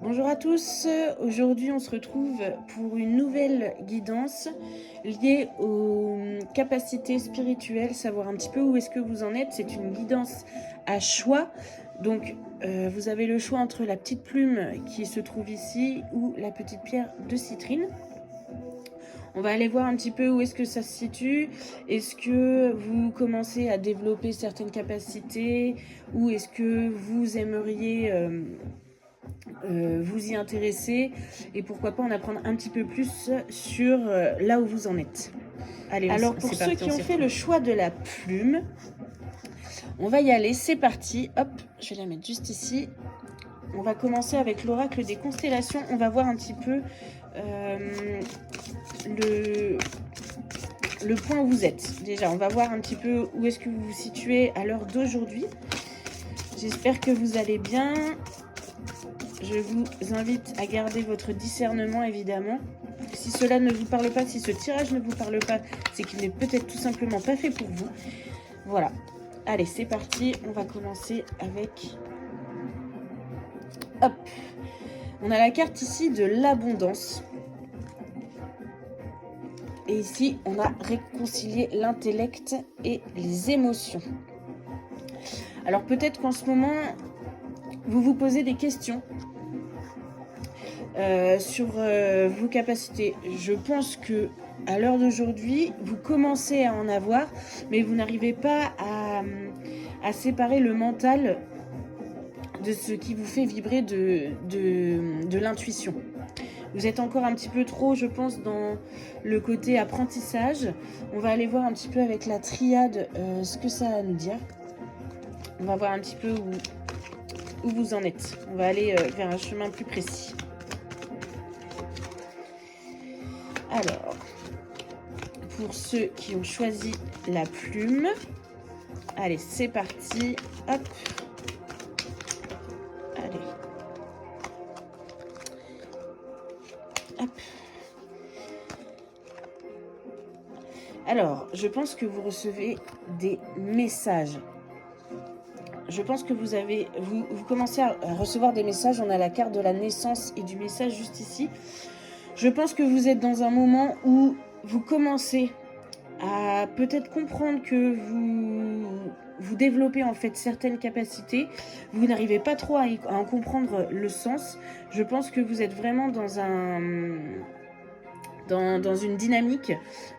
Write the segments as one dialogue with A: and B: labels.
A: Bonjour à tous, aujourd'hui on se retrouve pour une nouvelle guidance liée aux capacités spirituelles, savoir un petit peu où est-ce que vous en êtes. C'est une guidance à choix, donc vous avez le choix entre la petite plume qui se trouve ici ou la petite pierre de citrine. On va aller voir un petit peu où est-ce que ça se situe. Est-ce que vous commencez à développer certaines capacités ou est-ce que vous aimeriez vous y intéresser et pourquoi pas en apprendre un petit peu plus sur là où vous en êtes. Allez, alors pour ceux qui ont fait le choix de la plume, on va y aller, c'est parti. Hop, je vais la mettre juste ici. On va commencer avec l'oracle des constellations. On va voir un petit peu le point où vous êtes. Déjà, on va voir un petit peu où est-ce que vous vous situez à l'heure d'aujourd'hui. J'espère que vous allez bien. Je vous invite à garder votre discernement, évidemment. Si cela ne vous parle pas, si ce tirage ne vous parle pas, c'est qu'il n'est peut-être tout simplement pas fait pour vous. Voilà. Allez, c'est parti. On va commencer avec... Hop. On a la carte ici de l'abondance. Et ici, on a réconcilié l'intellect et les émotions. Alors peut-être qu'en ce moment, vous vous posez des questions sur vos capacités. Je pense que à l'heure d'aujourd'hui, vous commencez à en avoir, mais vous n'arrivez pas à séparer le mental de ce qui vous fait vibrer de l'intuition. Vous êtes encore un petit peu trop, je pense, dans le côté apprentissage. On va aller voir un petit peu avec la triade ce que ça a à nous dire. On va voir un petit peu où vous en êtes. On va aller vers un chemin plus précis. Alors, pour ceux qui ont choisi la plume, allez, c'est parti. Hop. Allez. Hop. Alors, je pense que vous recevez des messages. Je pense que vous commencez à recevoir des messages. On a la carte de la naissance et du message juste ici. Je pense que vous êtes dans un moment où vous commencez à peut-être comprendre que vous développez en fait certaines capacités. Vous n'arrivez pas trop à en comprendre le sens. Je pense que vous êtes vraiment dans une dynamique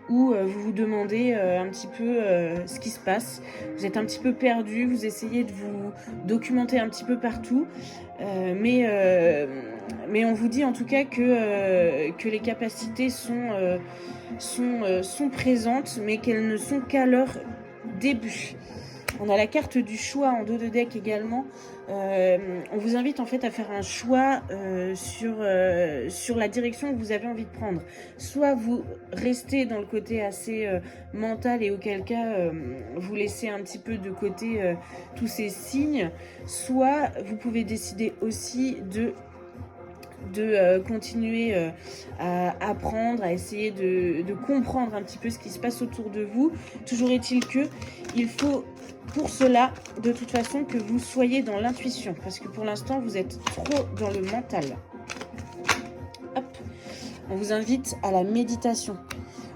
A: où vous vous demandez un petit peu ce qui se passe. Vous êtes un petit peu perdu, vous essayez de vous documenter un petit peu partout, mais on vous dit en tout cas que les capacités sont présentes, mais qu'elles ne sont qu'à leur début. On a la carte du choix en dos de deck également. On vous invite en fait à faire un choix sur la direction que vous avez envie de prendre. Soit vous restez dans le côté assez mental et auquel cas vous laissez un petit peu de côté tous ces signes. Soit vous pouvez décider aussi de continuer à apprendre, à essayer de comprendre un petit peu ce qui se passe autour de vous. Toujours est-il que il faut pour cela, de toute façon, que vous soyez dans l'intuition, parce que pour l'instant, vous êtes trop dans le mental. Hop. On vous invite à la méditation.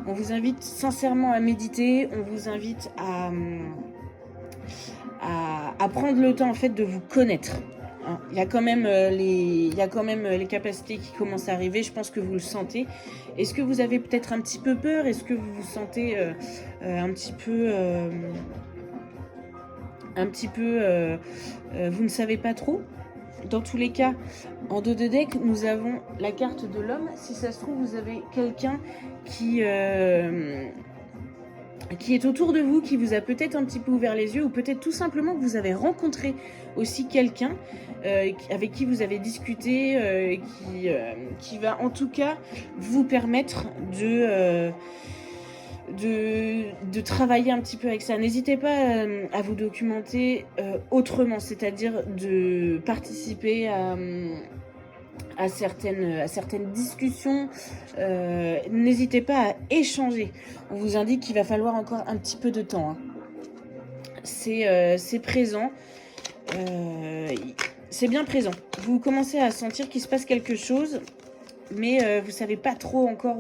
A: On vous invite sincèrement à méditer. On vous invite à prendre le temps en fait de vous connaître. Il y a quand même les capacités qui commencent à arriver. Je pense que vous le sentez. Est-ce que vous avez peut-être un petit peu peur? Est-ce que vous vous sentez un petit peu vous ne savez pas trop? Dans tous les cas, en dos de deck, nous avons la carte de l'homme. Si ça se trouve, vous avez quelqu'un qui est autour de vous, qui vous a peut-être un petit peu ouvert les yeux, ou peut-être tout simplement que vous avez rencontré aussi quelqu'un avec qui vous avez discuté, qui va en tout cas vous permettre de travailler un petit peu avec ça. N'hésitez pas à vous documenter autrement, c'est-à-dire de participer à certaines discussions. N'hésitez pas à échanger. On vous indique qu'il va falloir encore un petit peu de temps. C'est présent. c'est bien présent. Vous commencez à sentir qu'il se passe quelque chose, mais vous ne savez pas trop encore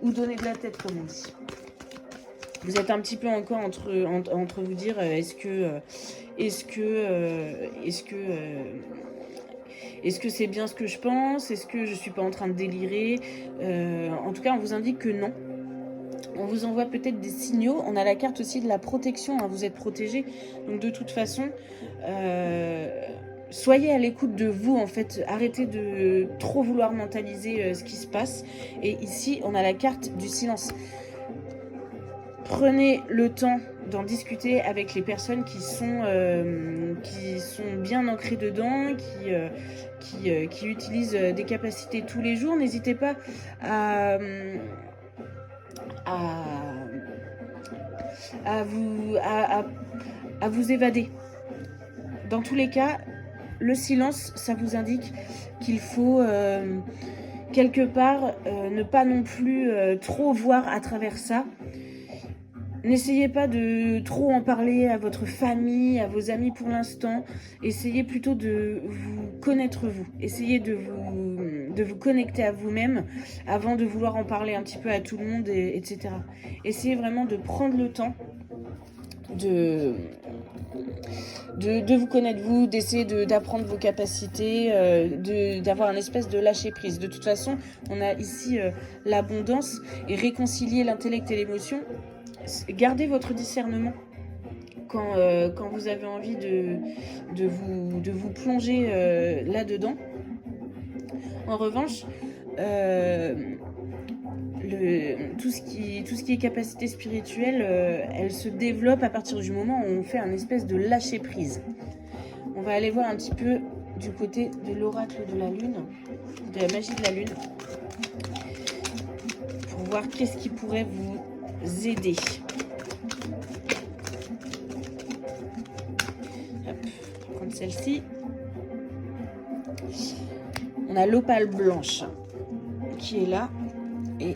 A: où donner de la tête, comme on dit. Vous êtes un petit peu encore entre vous dire est-ce que c'est bien ce que je pense? Est-ce que je suis pas en train de délirer? En tout cas, on vous indique que non. On vous envoie peut-être des signaux. On a la carte aussi de la protection, hein, vous êtes protégé. Donc de toute façon, soyez à l'écoute de vous, en fait. Arrêtez de trop vouloir mentaliser ce qui se passe. Et ici, on a la carte du silence. Prenez le temps d'en discuter avec les personnes qui sont bien ancrées dedans, qui utilisent des capacités tous les jours. N'hésitez pas à vous évader. Dans tous les cas, le silence, ça vous indique qu'il faut quelque part ne pas non plus trop voir à travers ça. N'essayez pas de trop en parler à votre famille, à vos amis pour l'instant. Essayez plutôt de vous connaître vous. Essayez de vous connecter à vous-même avant de vouloir en parler un petit peu à tout le monde, etc. Essayez vraiment de prendre le temps de vous connaître vous, d'essayer d'apprendre vos capacités, d'avoir un espèce de lâcher prise. De toute façon, on a ici l'abondance et réconcilier l'intellect et l'émotion. Gardez votre discernement quand vous avez envie de vous plonger là-dedans. En revanche, tout ce qui est capacité spirituelle, elle se développe à partir du moment où on fait un espèce de lâcher prise. On va aller voir un petit peu du côté de l'oracle de la lune, de la magie de la lune, pour voir qu'est-ce qui pourrait vous aider. Hop, on va prendre celle-ci. On a l'opale blanche qui est là. Et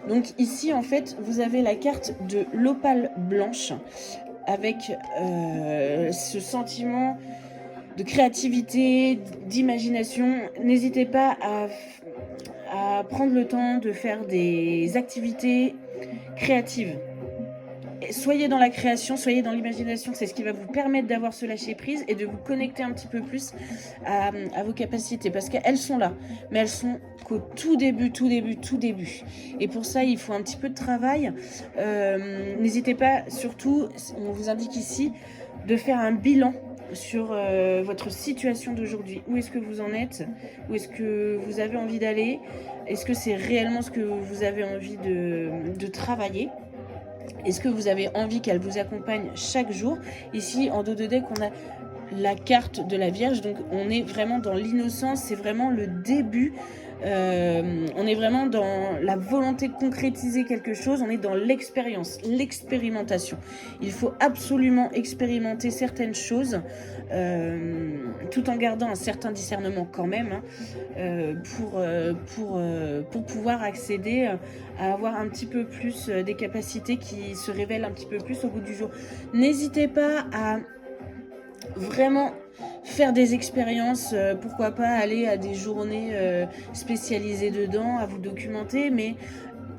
A: donc ici, en fait, vous avez la carte de l'opale blanche avec ce sentiment de créativité, d'imagination. N'hésitez pas à prendre le temps de faire des activités créatives. Soyez dans la création, soyez dans l'imagination, c'est ce qui va vous permettre d'avoir ce lâcher prise et de vous connecter un petit peu plus à vos capacités, parce qu'elles sont là, mais elles sont qu'au tout début. Et pour ça, il faut un petit peu de travail. N'hésitez pas, surtout, on vous indique ici, de faire un bilan sur votre situation d'aujourd'hui. Où est-ce que vous en êtes? Où est-ce que vous avez envie d'aller? Est-ce que c'est réellement ce que vous avez envie de travailler? Est-ce que vous avez envie qu'elle vous accompagne chaque jour? Ici, en dos de deck, on a la carte de la Vierge. Donc, on est vraiment dans l'innocence. C'est vraiment le début. On est vraiment dans la volonté de concrétiser quelque chose. On est dans l'expérience, l'expérimentation. Il faut absolument expérimenter certaines choses tout en gardant un certain discernement quand même, hein, pour pouvoir accéder à avoir un petit peu plus des capacités qui se révèlent un petit peu plus au bout du jour. N'hésitez pas à vraiment faire des expériences, pourquoi pas aller à des journées spécialisées dedans, à vous documenter, mais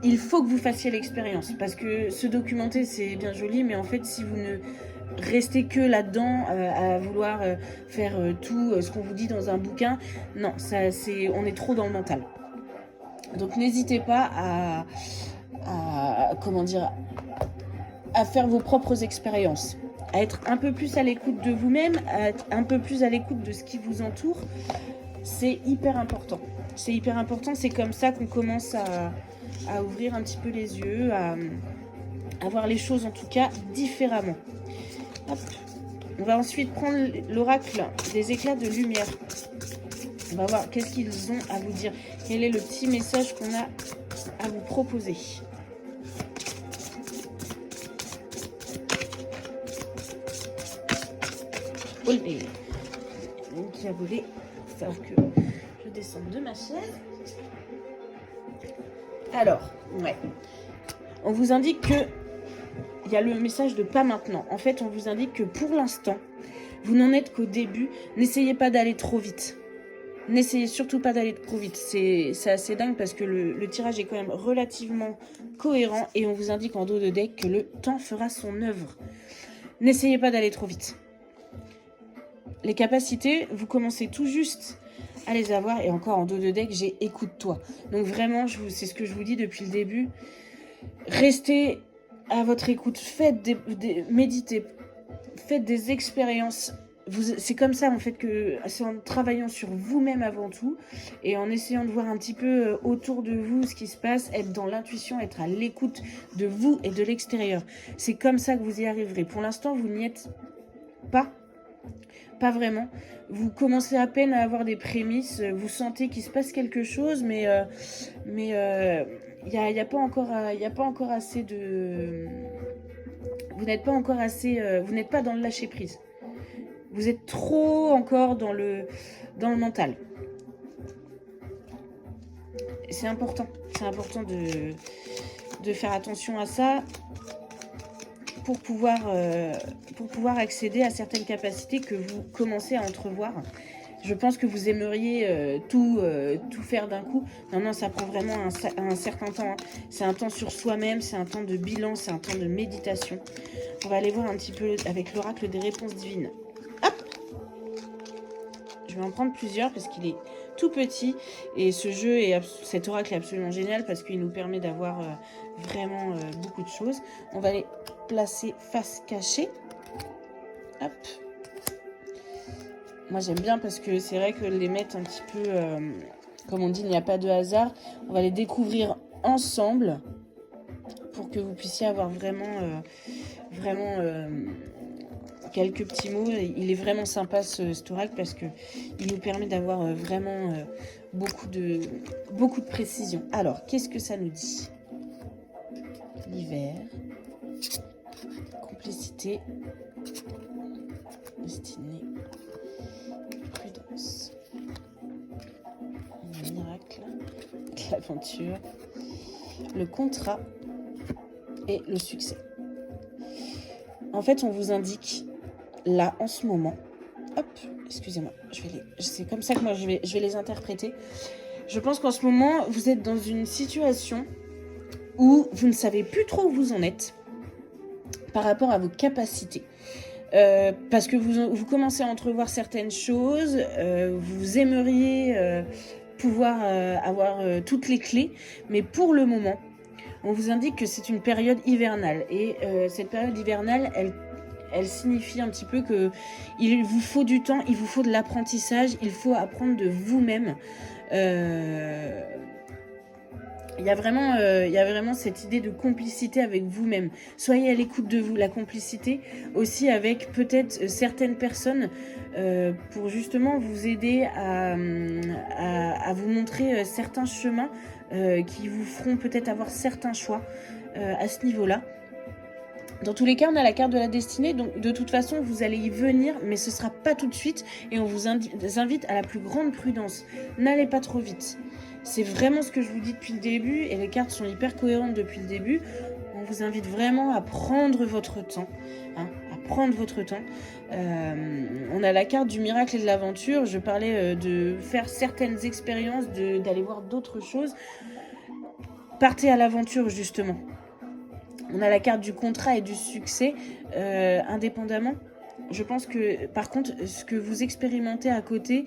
A: il faut que vous fassiez l'expérience, parce que se documenter c'est bien joli, mais en fait si vous ne restez que là-dedans à vouloir faire tout ce qu'on vous dit dans un bouquin, non, on est trop dans le mental. Donc n'hésitez pas à faire vos propres expériences, à être un peu plus à l'écoute de vous-même, à être un peu plus à l'écoute de ce qui vous entoure. C'est hyper important. C'est hyper important, c'est comme ça qu'on commence à ouvrir un petit peu les yeux, à voir les choses en tout cas différemment. Hop. On va ensuite prendre l'oracle des éclats de lumière. On va voir qu'est-ce qu'ils ont à vous dire. Quel est le petit message qu'on a à vous proposer. Olé. Qui a volé. Il va falloir que je descende de ma chaise. Alors, ouais. On vous indique que il y a le message de pas maintenant. En fait, on vous indique que pour l'instant, Vous n'en êtes qu'au début. N'essayez pas d'aller trop vite. N'essayez surtout pas d'aller trop vite. C'est assez dingue parce que le tirage est quand même relativement cohérent et on vous indique en dos de deck que le temps fera son œuvre. N'essayez pas d'aller trop vite. Les capacités, vous commencez tout juste à les avoir. Et encore en dos de deck, j'ai écoute-toi. Donc vraiment, c'est ce que je vous dis depuis le début. Restez à votre écoute. Méditez. Faites des expériences. C'est comme ça en fait que c'est en travaillant sur vous-même avant tout et en essayant de voir un petit peu autour de vous ce qui se passe, être dans l'intuition, être à l'écoute de vous et de l'extérieur. C'est comme ça que vous y arriverez. Pour l'instant, vous n'y êtes pas vraiment. Vous commencez à peine à avoir des prémices, vous sentez qu'il se passe quelque chose, mais il y a pas encore assez de. Vous n'êtes pas encore assez. Vous n'êtes pas dans le lâcher prise. Vous êtes trop encore dans le mental. C'est important. C'est important de faire attention à ça pour pouvoir accéder à certaines capacités que vous commencez à entrevoir. Je pense que vous aimeriez tout faire d'un coup. Non, ça prend vraiment un certain temps. Hein. C'est un temps sur soi-même, c'est un temps de bilan, c'est un temps de méditation. On va aller voir un petit peu avec l'oracle des réponses divines. Hop! Je vais en prendre plusieurs parce qu'il est tout petit. Et cet oracle est absolument génial parce qu'il nous permet d'avoir vraiment beaucoup de choses. On va les placer face cachée. Hop! Moi, j'aime bien parce que c'est vrai que les mettre un petit peu, comme on dit, il n'y a pas de hasard. On va les découvrir ensemble pour que vous puissiez avoir vraiment quelques petits mots. Il est vraiment sympa cet oracle parce que il nous permet d'avoir vraiment beaucoup de précision. Alors, qu'est-ce que ça nous dit? L'hiver, complicité, destinée, prudence, le miracle, l'aventure, le contrat et le succès. En fait, on vous indique là en ce moment, hop, excusez-moi, c'est comme ça que moi je vais les interpréter. Je pense qu'en ce moment, vous êtes dans une situation où vous ne savez plus trop où vous en êtes par rapport à vos capacités. Parce que vous commencez à entrevoir certaines choses, vous aimeriez pouvoir avoir toutes les clés, mais pour le moment, on vous indique que c'est une période hivernale. Et cette période hivernale, elle signifie un petit peu que il vous faut du temps, il vous faut de l'apprentissage, il faut apprendre de vous-même. Il y a vraiment cette idée de complicité avec vous-même. Soyez à l'écoute de vous. La complicité aussi avec peut-être certaines personnes pour justement vous aider à vous montrer certains chemins qui vous feront peut-être avoir certains choix à ce niveau-là. Dans tous les cas, on a la carte de la destinée, donc de toute façon, vous allez y venir, mais ce ne sera pas tout de suite, et on vous invite à la plus grande prudence. N'allez pas trop vite. C'est vraiment ce que je vous dis depuis le début, et les cartes sont hyper cohérentes depuis le début. On vous invite vraiment à prendre votre temps, on a la carte du miracle et de l'aventure. Je parlais de faire certaines expériences, d'aller voir d'autres choses. Partez à l'aventure, justement. On a la carte du contrat et du succès, indépendamment. Je pense que, par contre, ce que vous expérimentez à côté,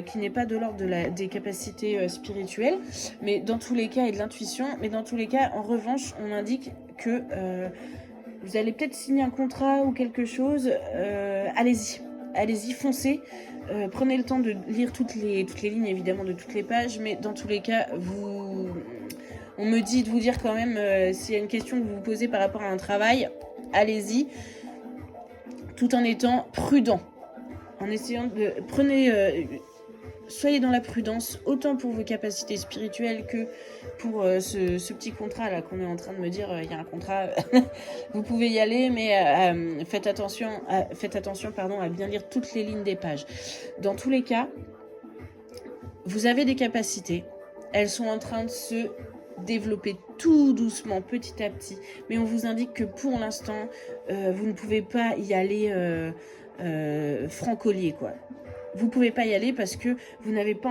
A: qui n'est pas de l'ordre des capacités spirituelles, mais dans tous les cas, et de l'intuition, mais dans tous les cas, en revanche, on indique que vous allez peut-être signer un contrat ou quelque chose. Allez-y, foncez. Prenez le temps de lire toutes les lignes, évidemment, de toutes les pages, mais dans tous les cas, on me dit de vous dire quand même, s'il y a une question que vous vous posez par rapport à un travail, allez-y, tout en étant prudent. En essayant de... soyez dans la prudence, autant pour vos capacités spirituelles que pour ce petit contrat là qu'on est en train de me dire, il y a un contrat, vous pouvez y aller, mais faites attention à bien lire toutes les lignes des pages. Dans tous les cas, vous avez des capacités, elles sont en train de se développer tout doucement, petit à petit, mais on vous indique que pour l'instant, vous ne pouvez pas y aller francolier, quoi. Vous pouvez pas y aller parce que vous n'êtes pas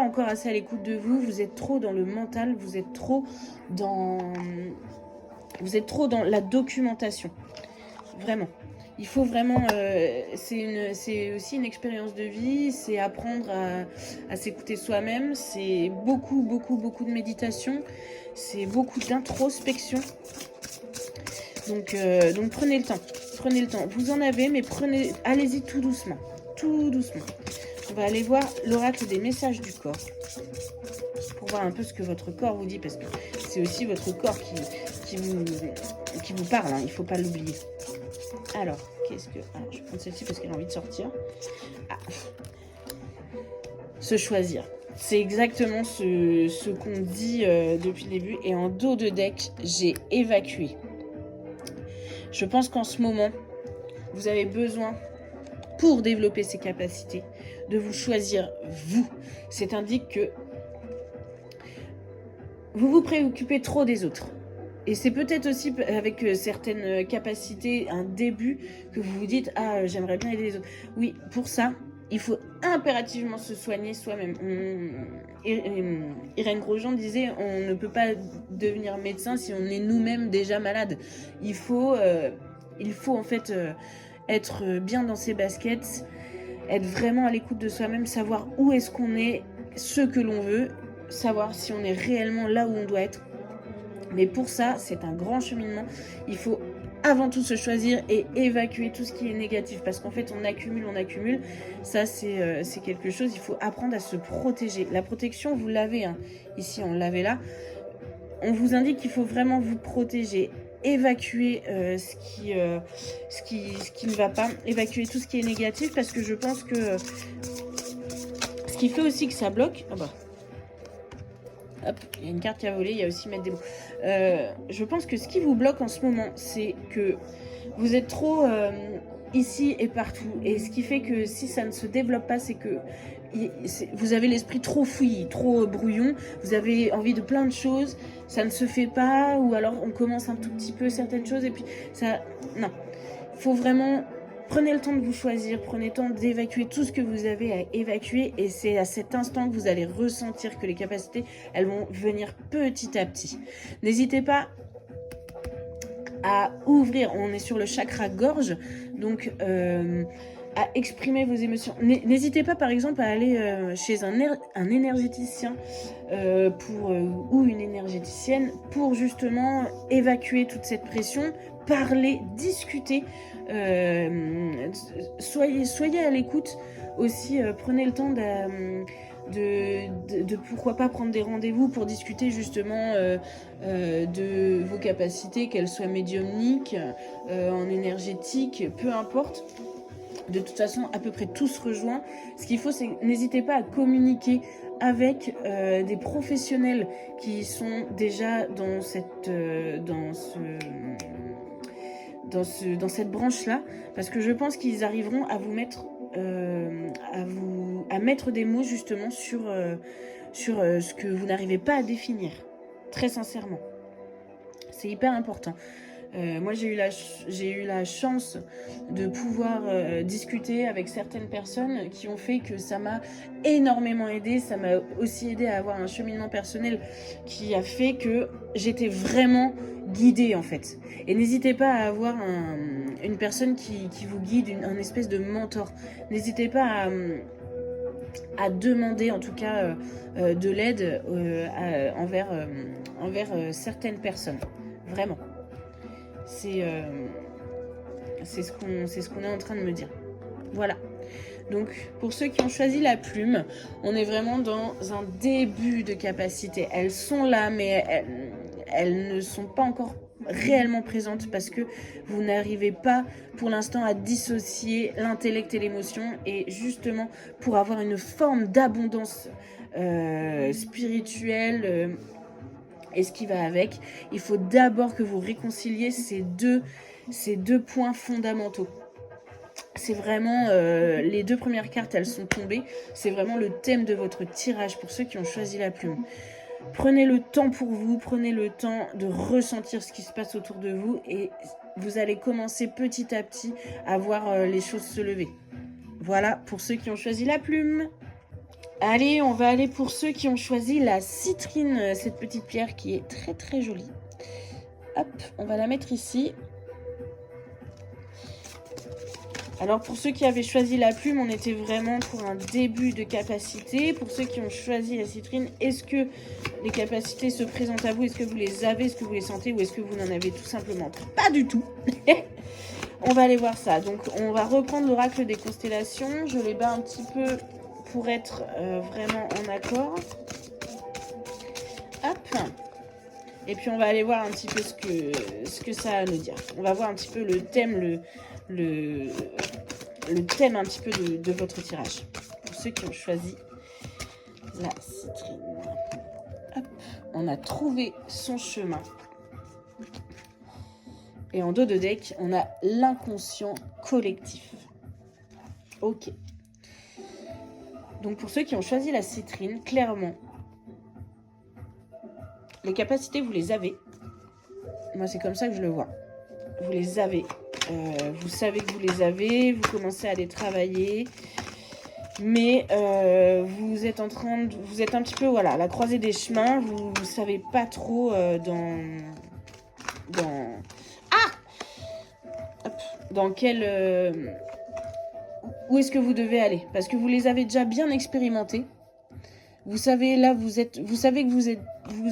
A: encore assez à l'écoute de vous. Vous êtes trop dans le mental. Vous êtes trop dans la documentation. Vraiment. Il faut vraiment... c'est aussi une expérience de vie. C'est apprendre à s'écouter soi-même. C'est beaucoup de méditation. C'est beaucoup d'introspection. Donc prenez le temps. Prenez le temps. Vous en avez, mais allez-y tout doucement. Tout doucement. On va aller voir l'oracle des messages du corps. Pour voir un peu ce que votre corps vous dit. Parce que c'est aussi votre corps qui vous parle. Hein, il ne faut pas l'oublier. Alors, je vais prendre celle-ci parce qu'elle a envie de sortir. Ah. Se choisir. C'est exactement ce qu'on dit depuis le début. Et en dos de deck, j'ai évacué. Je pense qu'en ce moment, vous avez besoin, pour développer ces capacités, de vous choisir vous. C'est indique que vous vous préoccupez trop des autres. Et c'est peut-être aussi avec certaines capacités, un début, que vous vous dites « Ah, j'aimerais bien aider les autres ». Oui, pour ça, il faut impérativement se soigner soi-même. Irène Grosjean disait « On ne peut pas devenir médecin si on est nous-mêmes déjà malades ». Il faut en fait être bien dans ses baskets, être vraiment à l'écoute de soi-même, savoir où est-ce qu'on est, ce que l'on veut, savoir si on est réellement là où on doit être. Mais pour ça, c'est un grand cheminement. Il faut avant tout se choisir et évacuer tout ce qui est négatif. Parce qu'en fait, on accumule. Ça, c'est quelque chose. Il faut apprendre à se protéger. La protection, vous l'avez. Hein. Ici, on l'avait là. On vous indique qu'il faut vraiment vous protéger. Évacuer ce qui ne va pas. Évacuer tout ce qui est négatif. Parce que je pense que ce qui fait aussi que ça bloque... Ah bah. Hop, il y a une carte qui a volé, il y a aussi mettre des mots. Je pense que ce qui vous bloque en ce moment, c'est que vous êtes trop ici et partout. Et ce qui fait que si ça ne se développe pas, c'est que vous avez l'esprit trop fouillis, trop brouillon. Vous avez envie de plein de choses, ça ne se fait pas. Ou alors on commence un tout petit peu certaines choses et puis ça... Non, il faut vraiment... Prenez le temps de vous choisir, prenez le temps d'évacuer tout ce que vous avez à évacuer et c'est à cet instant que vous allez ressentir que les capacités, elles vont venir petit à petit. N'hésitez pas à ouvrir, on est sur le chakra gorge, donc à exprimer vos émotions. N'hésitez pas par exemple à aller chez un énergéticien ou une énergéticienne pour justement évacuer toute cette pression, parler, discuter. Soyez à l'écoute aussi, prenez le temps de pourquoi pas prendre des rendez-vous pour discuter justement de vos capacités, qu'elles soient médiumniques, en énergétique, peu importe. De toute façon, à peu près tout se rejoint. Ce qu'il faut, c'est n'hésitez pas à communiquer avec des professionnels qui sont déjà dans cette branche-là, parce que je pense qu'ils arriveront à vous mettre à mettre des mots justement sur ce que vous n'arrivez pas à définir. Très sincèrement. C'est hyper important. Moi, j'ai eu la chance de pouvoir discuter avec certaines personnes qui ont fait que ça m'a énormément aidé. Ça m'a aussi aidé à avoir un cheminement personnel qui a fait que j'étais vraiment guidée en fait. Et n'hésitez pas à avoir une personne qui vous guide, un espèce de mentor. N'hésitez pas à demander en tout cas de l'aide envers certaines personnes. Vraiment. C'est ce qu'on est en train de me dire. Voilà. Donc, pour ceux qui ont choisi la plume, on est vraiment dans un début de capacité. Elles sont là, mais elles ne sont pas encore réellement présentes parce que vous n'arrivez pas pour l'instant à dissocier l'intellect et l'émotion. Et justement, pour avoir une forme d'abondance spirituelle... et ce qui va avec, il faut d'abord que vous réconciliez ces deux points fondamentaux. C'est vraiment, les deux premières cartes, elles sont tombées. C'est vraiment le thème de votre tirage pour ceux qui ont choisi la plume. Prenez le temps pour vous, prenez le temps de ressentir ce qui se passe autour de vous et vous allez commencer petit à petit à voir les choses se lever. Voilà pour ceux qui ont choisi la plume. Allez, on va aller pour ceux qui ont choisi la citrine, cette petite pierre qui est très très jolie. Hop, on va la mettre ici. Alors pour ceux qui avaient choisi la plume, on était vraiment pour un début de capacité. Pour ceux qui ont choisi la citrine, est-ce que les capacités se présentent à vous? Est-ce que vous les avez? Est-ce que vous les sentez? Ou est-ce que vous n'en avez tout simplement pas du tout? On va aller voir ça. Donc on va reprendre l'oracle des constellations. Je les bats un petit peu pour être vraiment en accord. Hop. Et puis on va aller voir un petit peu ce que ça a à nous dire. On va voir un petit peu le thème, le thème un petit peu de votre tirage. Pour ceux qui ont choisi la citrine. Hop, on a trouvé son chemin. Et en dos de deck, on a l'inconscient collectif. Ok. Donc pour ceux qui ont choisi la citrine, clairement, les capacités, vous les avez. Moi, c'est comme ça que je le vois. Vous les avez. Vous savez que vous les avez. Vous commencez à les travailler. Mais vous êtes un petit peu, voilà, à la croisée des chemins. Vous ne savez pas trop dans quel... où est-ce que vous devez aller. Parce que vous les avez déjà bien expérimentés. Vous savez, là, vous savez que vous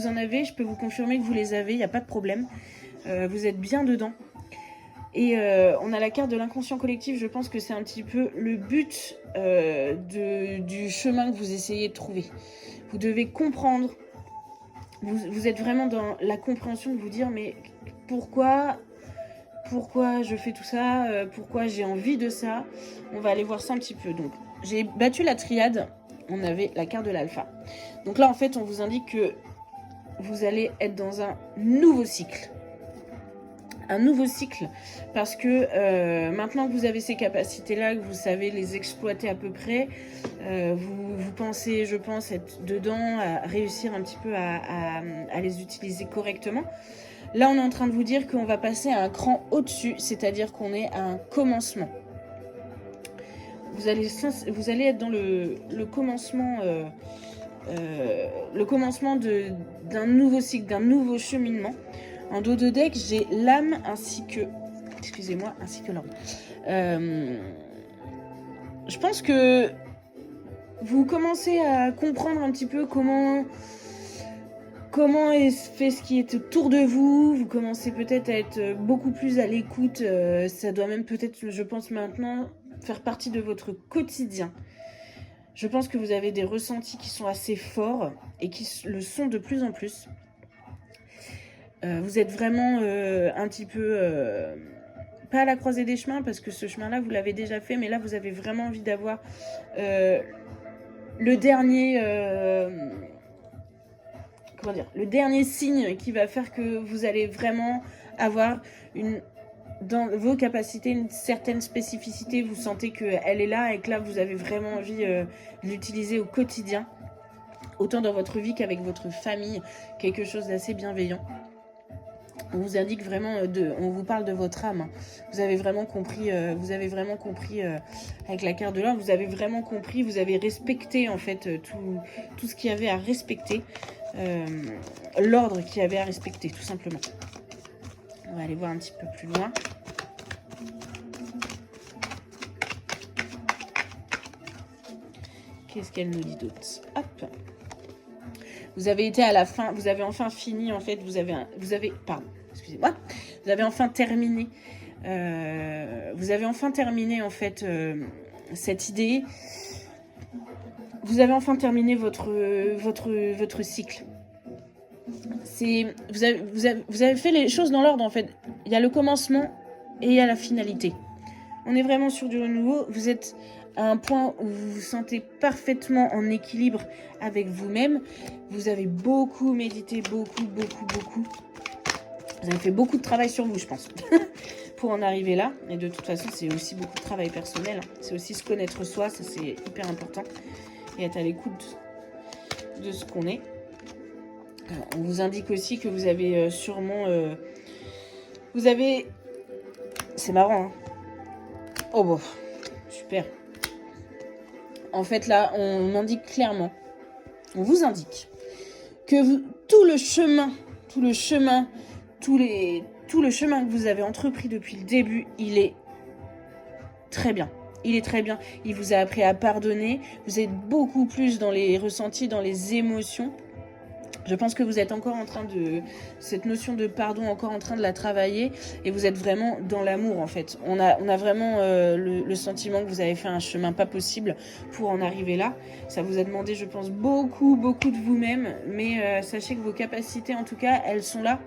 A: en avez. Je peux vous confirmer que vous les avez. Il n'y a pas de problème. Vous êtes bien dedans. Et on a la carte de l'inconscient collectif. Je pense que c'est un petit peu le but du chemin que vous essayez de trouver. Vous devez comprendre. Vous êtes vraiment dans la compréhension de vous dire, mais pourquoi je fais tout ça, pourquoi j'ai envie de ça. On va aller voir ça un petit peu. Donc, j'ai battu la triade. On avait la carte de l'alpha. Donc là, en fait, on vous indique que vous allez être dans un nouveau cycle. Un nouveau cycle parce que maintenant que vous avez ces capacités-là, que vous savez les exploiter à peu près, vous pensez, je pense, être dedans, à réussir un petit peu à les utiliser correctement. Là, on est en train de vous dire qu'on va passer à un cran au-dessus, c'est-à-dire qu'on est à un commencement. Vous allez être dans le commencement, d'un nouveau cycle, d'un nouveau cheminement. En dos de deck, j'ai l'âme ainsi que l'ordre. Je pense que vous commencez à comprendre un petit peu comment est fait ce qui est autour de vous. Vous commencez peut-être à être beaucoup plus à l'écoute. Ça doit même peut-être, je pense maintenant, faire partie de votre quotidien. Je pense que vous avez des ressentis qui sont assez forts et qui le sont de plus en plus. Vous êtes vraiment un petit peu... pas à la croisée des chemins, parce que ce chemin-là, vous l'avez déjà fait, mais là, vous avez vraiment envie d'avoir le dernier... le dernier signe qui va faire que vous allez vraiment avoir dans vos capacités une certaine spécificité. Vous sentez qu'elle est là et que là, vous avez vraiment envie de l'utiliser au quotidien, autant dans votre vie qu'avec votre famille, quelque chose d'assez bienveillant. On vous indique vraiment, on vous parle de votre âme. Vous avez vraiment compris, avec la carte de l'or, vous avez vraiment compris, vous avez respecté en fait tout ce qu'il y avait à respecter, l'ordre qu'il y avait à respecter, tout simplement. On va aller voir un petit peu plus loin. Qu'est-ce qu'elle nous dit d'autre? Hop. Vous avez été à la fin, vous avez enfin fini, en fait, vous avez enfin terminé. Vous avez enfin terminé, en fait, cette idée. Vous avez enfin terminé votre cycle. Vous avez fait les choses dans l'ordre, en fait. Il y a le commencement et il y a la finalité. On est vraiment sur du renouveau. Vous êtes à un point où vous vous sentez parfaitement en équilibre avec vous-même. Vous avez beaucoup médité, beaucoup. Vous avez fait beaucoup de travail sur vous, je pense, pour en arriver là. Et de toute façon, c'est aussi beaucoup de travail personnel. C'est aussi se connaître soi, ça c'est hyper important. Et être à l'écoute de ce qu'on est. On vous indique aussi que vous avez sûrement... vous avez... C'est marrant, hein. Oh bon, super. En fait, là, on indique clairement, on vous indique que tout le chemin que vous avez entrepris depuis le début, il est très bien. Il est très bien. Il vous a appris à pardonner. Vous êtes beaucoup plus dans les ressentis, dans les émotions. Je pense que vous êtes encore en train de... Cette notion de pardon, encore en train de la travailler. Et vous êtes vraiment dans l'amour, en fait. On a vraiment le sentiment que vous avez fait un chemin pas possible pour en arriver là. Ça vous a demandé, je pense, beaucoup de vous-même. Mais sachez que vos capacités, en tout cas, elles sont là.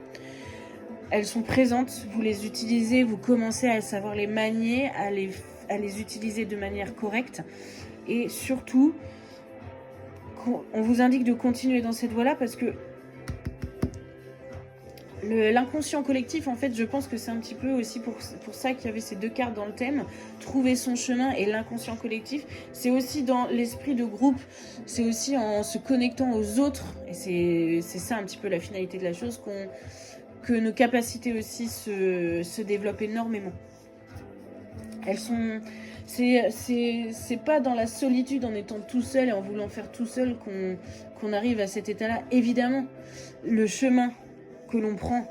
A: Elles sont présentes. Vous les utilisez. Vous commencez à savoir les manier, à les utiliser de manière correcte. Et surtout... on vous indique de continuer dans cette voie-là parce que l'inconscient collectif, en fait, je pense que c'est un petit peu aussi pour ça qu'il y avait ces deux cartes dans le thème, trouver son chemin et l'inconscient collectif. C'est aussi dans l'esprit de groupe, c'est aussi en se connectant aux autres, et c'est ça un petit peu la finalité de la chose, que nos capacités aussi se développent énormément. Elles sont... C'est pas dans la solitude, en étant tout seul et en voulant faire tout seul qu'on arrive à cet état-là. Évidemment, le chemin que l'on prend,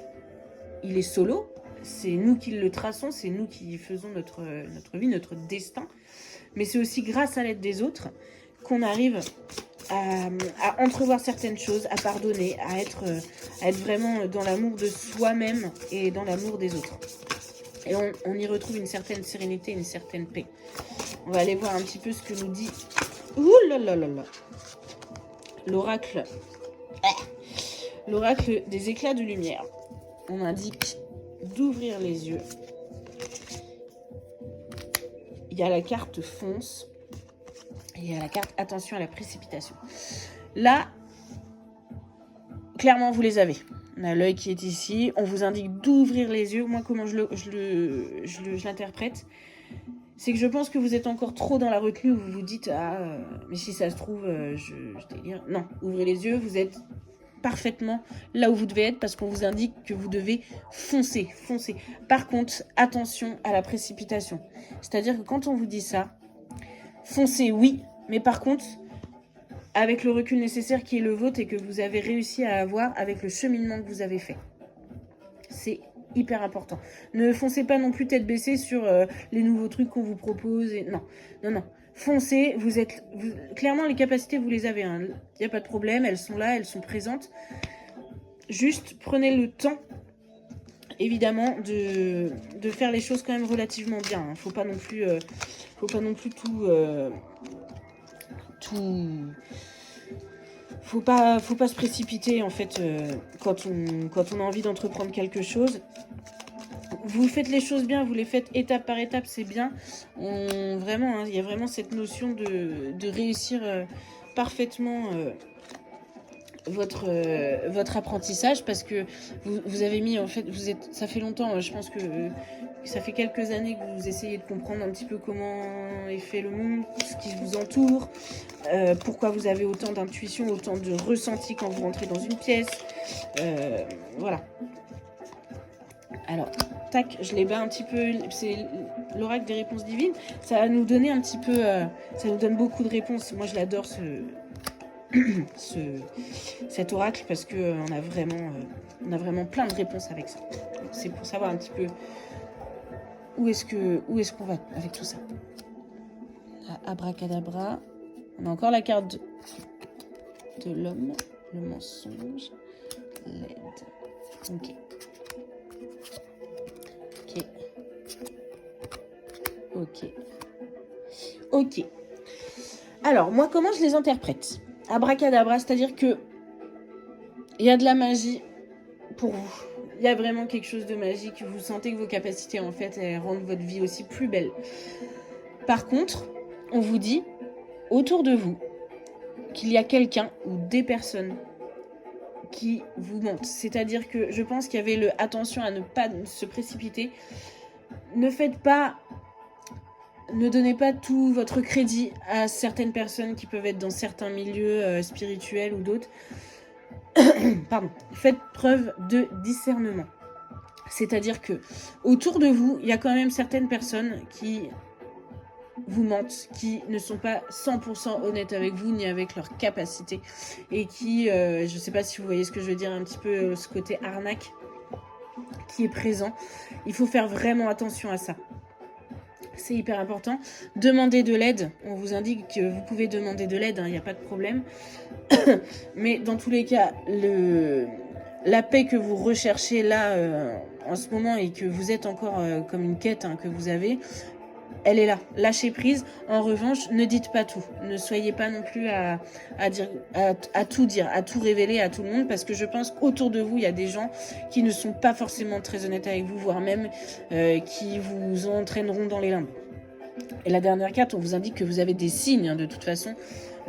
A: il est solo. C'est nous qui le traçons, c'est nous qui faisons notre vie, notre destin. Mais c'est aussi grâce à l'aide des autres qu'on arrive à entrevoir certaines choses, à pardonner, à être vraiment dans l'amour de soi-même et dans l'amour des autres. Et on y retrouve une certaine sérénité, une certaine paix. On va aller voir un petit peu ce que nous dit... Ouh là là là là. L'oracle. L'oracle des éclats de lumière. On indique d'ouvrir les yeux. Il y a la carte fonce. Et il y a la carte attention à la précipitation. Là, clairement, vous les avez. On a l'œil qui est ici. On vous indique d'ouvrir les yeux. Moi, comment je l'interprète, c'est que je pense que vous êtes encore trop dans la retenue où vous vous dites mais si ça se trouve, je délire. Non, ouvrez les yeux. Vous êtes parfaitement là où vous devez être parce qu'on vous indique que vous devez foncer. Par contre, attention à la précipitation. C'est-à-dire que quand on vous dit ça, foncez, oui, mais par contre... avec le recul nécessaire qui est le vôtre et que vous avez réussi à avoir avec le cheminement que vous avez fait. C'est hyper important. Ne foncez pas non plus tête baissée sur les nouveaux trucs qu'on vous propose. Non. Foncez, clairement les capacités vous les avez. Il n'y a pas de problème, elles sont là, elles sont présentes. Juste prenez le temps, évidemment, de faire les choses quand même relativement bien. Faut pas non plus tout... Faut pas se précipiter en fait quand on a envie d'entreprendre quelque chose. Vous faites les choses bien, vous les faites étape par étape, c'est bien. Vraiment, il y a vraiment cette notion de réussir parfaitement votre apprentissage parce que vous avez mis en fait, ça fait longtemps, je pense que ça fait quelques années que vous essayez de comprendre un petit peu comment est fait le monde, ce qui vous entoure, pourquoi vous avez autant d'intuition, autant de ressenti quand vous rentrez dans une pièce, voilà. Alors, tac, je les bats un petit peu, c'est l'oracle des réponses divines, ça va nous donner un petit peu, ça nous donne beaucoup de réponses. Moi je l'adore cet oracle parce que on a vraiment plein de réponses avec ça. C'est pour savoir un petit peu où est-ce qu'on va avec tout ça. Abracadabra. On a encore la carte de l'homme, le mensonge, l'aide. Ok. Alors, moi, comment je les interprète ? Abracadabra, c'est-à-dire que il y a de la magie pour vous. Il y a vraiment quelque chose de magique. Vous sentez que vos capacités, en fait, elles rendent votre vie aussi plus belle. Par contre, on vous dit, autour de vous, qu'il y a quelqu'un ou des personnes qui vous mentent. C'est-à-dire que je pense qu'il y avait attention à ne pas se précipiter. Ne donnez pas tout votre crédit à certaines personnes qui peuvent être dans certains milieux spirituels ou d'autres. Pardon, faites preuve de discernement. C'est-à-dire que autour de vous, il y a quand même certaines personnes qui vous mentent, qui ne sont pas 100% honnêtes avec vous ni avec leurs capacités et qui, je ne sais pas si vous voyez ce que je veux dire, un petit peu ce côté arnaque qui est présent. Il faut faire vraiment attention à ça. C'est hyper important. Demandez de l'aide. On vous indique que vous pouvez demander de l'aide, il n'y a pas de problème. Mais dans tous les cas, la paix que vous recherchez là en ce moment et que vous êtes encore comme une quête que vous avez, elle est là. Lâchez prise. En revanche, ne dites pas tout. Ne soyez pas non plus à tout dire, à tout révéler à tout le monde, parce que je pense qu'autour de vous, il y a des gens qui ne sont pas forcément très honnêtes avec vous, voire même qui vous entraîneront dans les limbes. Et la dernière carte, on vous indique que vous avez des signes, de toute façon,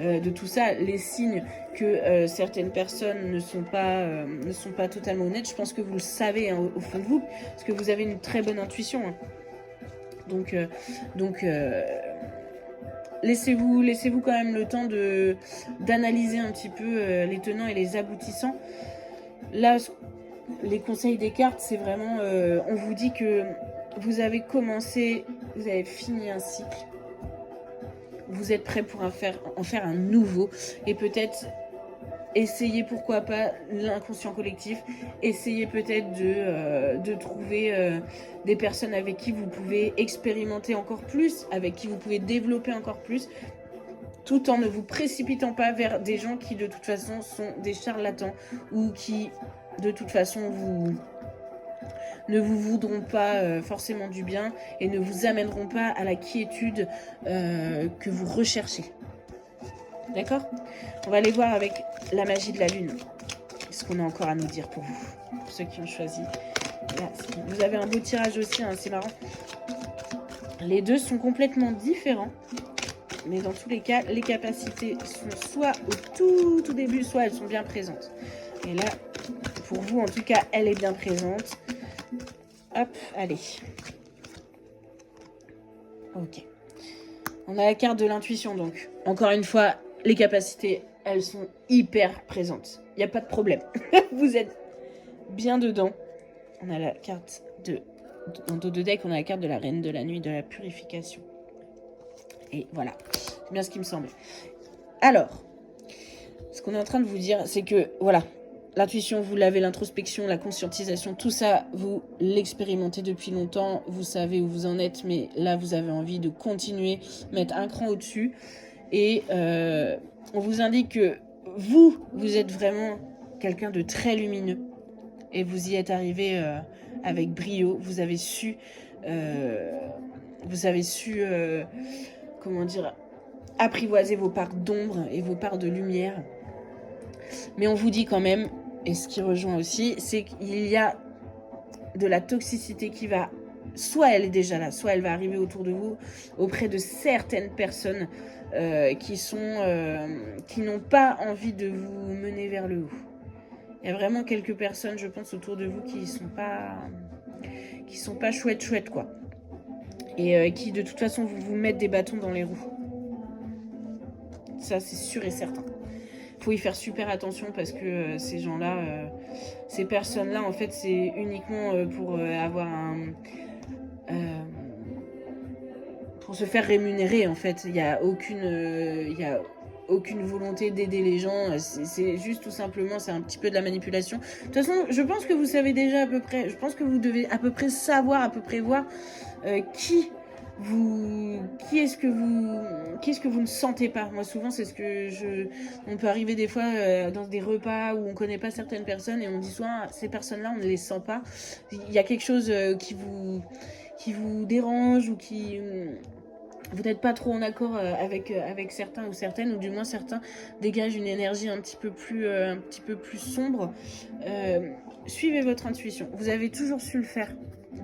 A: de tout ça. Les signes que certaines personnes ne sont pas totalement honnêtes. Je pense que vous le savez au fond de vous, parce que vous avez une très bonne intuition. Donc laissez-vous quand même le temps d'analyser un petit peu les tenants et les aboutissants. Là, les conseils des cartes, c'est vraiment, on vous dit que vous avez commencé, vous avez fini un cycle, vous êtes prêt pour en faire un nouveau, et peut-être essayez, pourquoi pas, l'inconscient collectif. Essayez peut-être de trouver des personnes avec qui vous pouvez expérimenter encore plus, avec qui vous pouvez développer encore plus, tout en ne vous précipitant pas vers des gens qui, de toute façon, sont des charlatans ou qui, de toute façon, ne vous voudront pas forcément du bien et ne vous amèneront pas à la quiétude que vous recherchez. D'accord ? On va aller voir avec la magie de la lune ce qu'on a encore à nous dire pour vous, pour ceux qui ont choisi. Là, vous avez un beau tirage aussi, c'est marrant. Les deux sont complètement différents, mais dans tous les cas, les capacités sont soit au tout début, soit elles sont bien présentes. Et là, pour vous, en tout cas, elle est bien présente. Hop, allez. Ok. On a la carte de l'intuition, donc. Encore une fois, les capacités, elles sont hyper présentes. Il n'y a pas de problème. Vous êtes bien dedans. On a la carte dans dos de deck, on a la carte de la reine de la nuit, de la purification. Et voilà. C'est bien ce qui me semble. Alors, ce qu'on est en train de vous dire, c'est que, voilà, l'intuition, vous l'avez, l'introspection, la conscientisation, tout ça, vous l'expérimentez depuis longtemps, vous savez où vous en êtes, mais là, vous avez envie de continuer, mettre un cran au-dessus. Et on vous indique que vous êtes vraiment quelqu'un de très lumineux. Et vous y êtes arrivé avec brio. Vous avez su comment dire, apprivoiser vos parts d'ombre et vos parts de lumière. Mais on vous dit quand même, et ce qui rejoint aussi, c'est qu'il y a de la toxicité qui va, soit elle est déjà là, soit elle va arriver autour de vous, auprès de certaines personnes qui n'ont pas envie de vous mener vers le haut. Il y a vraiment quelques personnes, je pense, autour de vous qui sont pas chouettes, quoi. Et qui, de toute façon, vous mettent des bâtons dans les roues. Ça, c'est sûr et certain. Faut y faire super attention parce que ces gens-là, ces personnes-là, en fait, c'est uniquement pour avoir pour se faire rémunérer, en fait. Il y a aucune volonté d'aider les gens. C'est juste tout simplement, c'est un petit peu de la manipulation. De toute façon, je pense que vous savez déjà à peu près. Je pense que vous devez à peu près savoir, à peu près voir qui est-ce que vous ne sentez pas. Moi, souvent, c'est ce que on peut arriver des fois dans des repas où on connaît pas certaines personnes et on dit souvent, ces personnes-là, on ne les sent pas. Il y a quelque chose qui vous dérange ou qui vous n'êtes pas trop en accord avec certains ou certaines, ou du moins certains dégagent une énergie un petit peu plus sombre. Suivez votre intuition. Vous avez toujours su le faire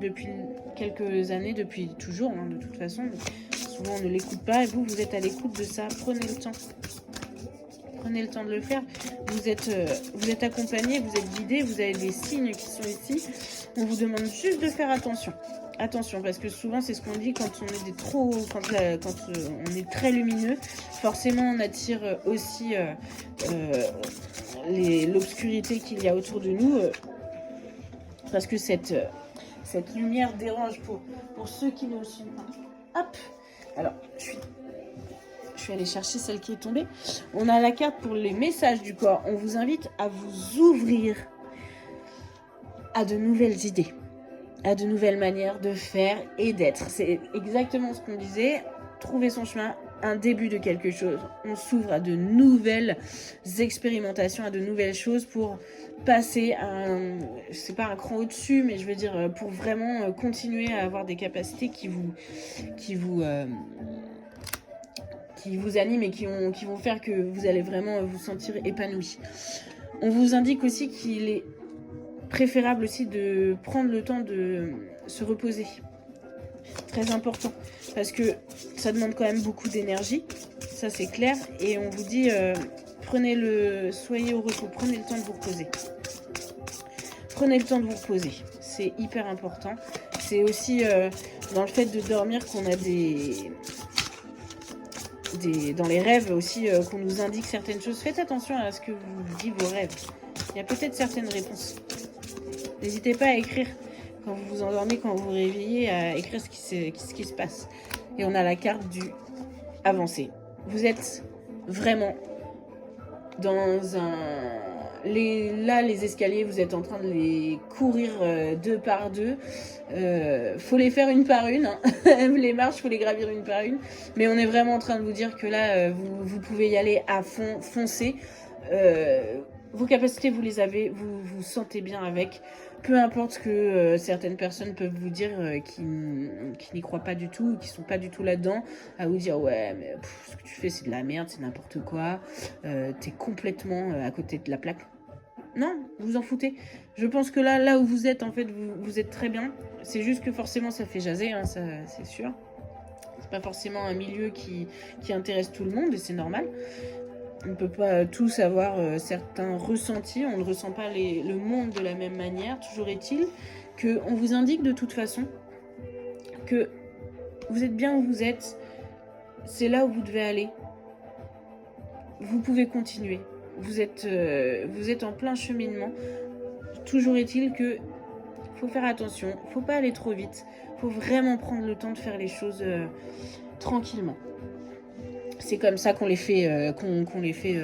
A: depuis quelques années, depuis toujours, de toute façon. Souvent on ne l'écoute pas et vous êtes à l'écoute de ça. Prenez le temps. Prenez le temps de le faire. Vous êtes accompagné, vous êtes guidé, vous avez des signes qui sont ici. On vous demande juste de faire attention. Attention, parce que souvent c'est ce qu'on dit quand on est quand on est très lumineux. Forcément, on attire aussi l'obscurité qu'il y a autour de nous, parce que cette lumière dérange pour ceux qui ne sont pas. Hop. Alors, je suis allée chercher celle qui est tombée. On a la carte pour les messages du corps. On vous invite à vous ouvrir à de nouvelles idées, à de nouvelles manières de faire et d'être. C'est exactement ce qu'on disait. Trouver son chemin, un début de quelque chose. On s'ouvre à de nouvelles expérimentations, à de nouvelles choses pour passer c'est pas un cran au-dessus, mais je veux dire pour vraiment continuer à avoir des capacités qui vous animent et qui vont faire que vous allez vraiment vous sentir épanoui. On vous indique aussi qu'il est préférable aussi de prendre le temps de se reposer. Très important, parce que ça demande quand même beaucoup d'énergie, ça c'est clair, et on vous dit soyez au repos, prenez le temps de vous reposer. Prenez le temps de vous reposer, c'est hyper important. C'est aussi dans le fait de dormir qu'on a dans les rêves aussi qu'on nous indique certaines choses. Faites attention à ce que vous dites vos rêves. Il y a peut-être certaines réponses. N'hésitez pas à écrire quand vous vous endormez, quand vous vous réveillez, à écrire ce qui se passe. Et on a la carte du avancé. Vous êtes vraiment dans les escaliers, vous êtes en train de les courir deux par deux. Faut les faire une par une. Hein. Les marches, faut les gravir une par une. Mais on est vraiment en train de vous dire que là, vous pouvez y aller à fond, foncer. Vos capacités, vous les avez, vous vous sentez bien avec. Peu importe ce que certaines personnes peuvent vous dire qui n'y croient pas du tout, qui sont pas du tout là-dedans, à vous dire ouais mais ce que tu fais c'est de la merde, c'est n'importe quoi, t'es complètement à côté de la plaque. Non, vous en foutez. Je pense que là où vous êtes en fait, vous êtes très bien. C'est juste que forcément ça fait jaser, hein, ça c'est sûr. C'est pas forcément un milieu qui intéresse tout le monde et c'est normal. On ne peut pas tous avoir certains ressentis, on ne ressent pas le monde de la même manière. Toujours est-il qu'on vous indique de toute façon que vous êtes bien où vous êtes, c'est là où vous devez aller. Vous pouvez continuer, vous êtes en plein cheminement. Toujours est-il que faut faire attention, faut pas aller trop vite, faut vraiment prendre le temps de faire les choses tranquillement. C'est comme ça qu'on les fait, qu'on les fait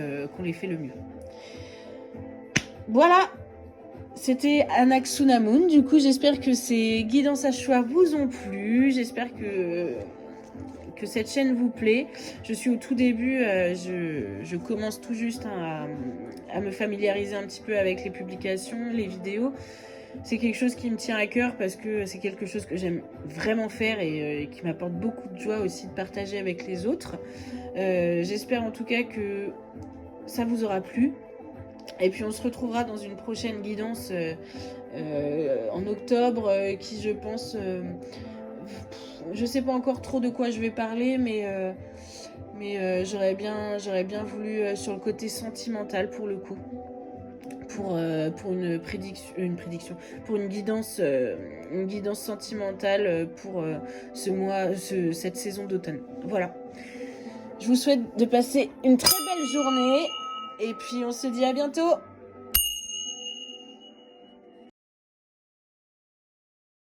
A: le mieux. Voilà, c'était Anaxunamun. Du coup, j'espère que ces guidances à choix vous ont plu. J'espère que cette chaîne vous plaît. Je suis au tout début, je commence tout juste à me familiariser un petit peu avec les publications, les vidéos. C'est quelque chose qui me tient à cœur parce que c'est quelque chose que j'aime vraiment faire et qui m'apporte beaucoup de joie aussi de partager avec les autres. J'espère en tout cas que ça vous aura plu. Et puis on se retrouvera dans une prochaine guidance en octobre qui je pense... je sais pas encore trop de quoi je vais parler, mais j'aurais bien voulu sur le côté sentimental pour le coup. Pour une prédiction, pour une guidance sentimentale pour cette saison d'automne. Voilà. Je vous souhaite de passer une très belle journée et puis on se dit à bientôt.